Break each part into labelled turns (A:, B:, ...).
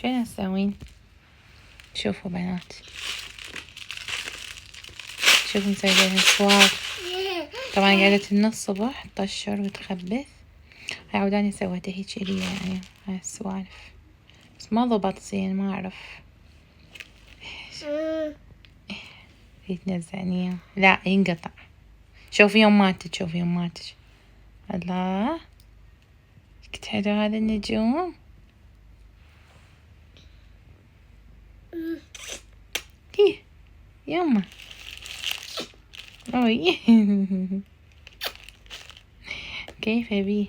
A: شنو تسوين؟ شوفوا بنات، شوفوا مسوي لها سوار. طبعا قعدت من الصبح تطشر وتخبث. هاي عوداني سويتها هيج إلي يعني هاي السوالف، بس ما ضبط زين ما أعرف. يتنزعني لا ينقطع. شوفي يماتك، شوفي يماتك. الله كنت حلو هذا النجوم. هيه يما اوي. كيف بيه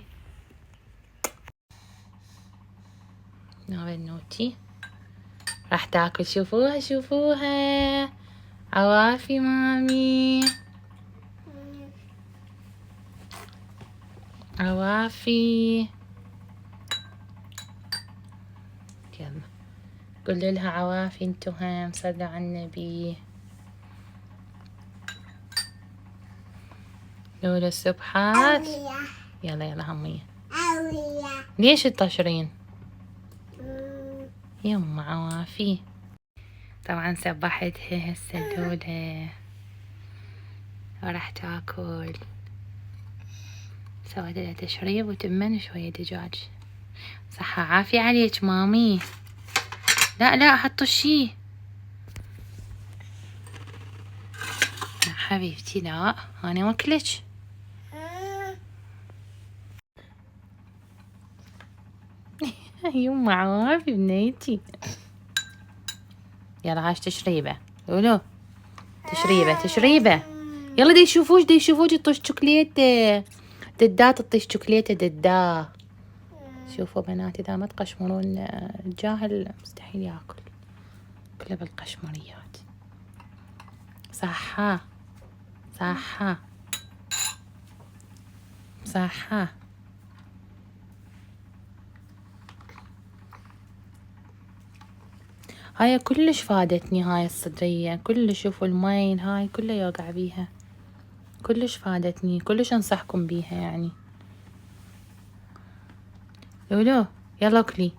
A: بنوتي راح تاكل. شوفوها شوفوها، عوافي مامي، عوافي. يلا قولوا لها عوافي انتو هم، صلوا على النبي. لولو السبحات. يلا يلا همية. ليش تطشرين؟ يما عوافي. طبعا سبحتها هسه لولو وراح تاكل. سويت لها تشريب وتمن شوية دجاج. صحة عافية عليك مامي. لا لا حطوا الشي. لا حبيبتي لا، أنا وكلك. يما عوافي بنيتي. يلا عاش تشريبة لولو، تشريبة تشريبة. يلا دي يشوفوش دي يشوفوش تطش شوكليتة ددا، تطيش شوكليتة ددا. شوفوا بنات إذا ما تقشمرون الجاهل مستحيل ياكل، كله بالقشمريات. صحة صحة صحة. هاي كلش فادتني هاي الصدرية كلش. شوفوا الماين هاي كله يوقع بيها، كلش فادتني، كلش انصحكم بيها يعني. لولو يلا اكلي.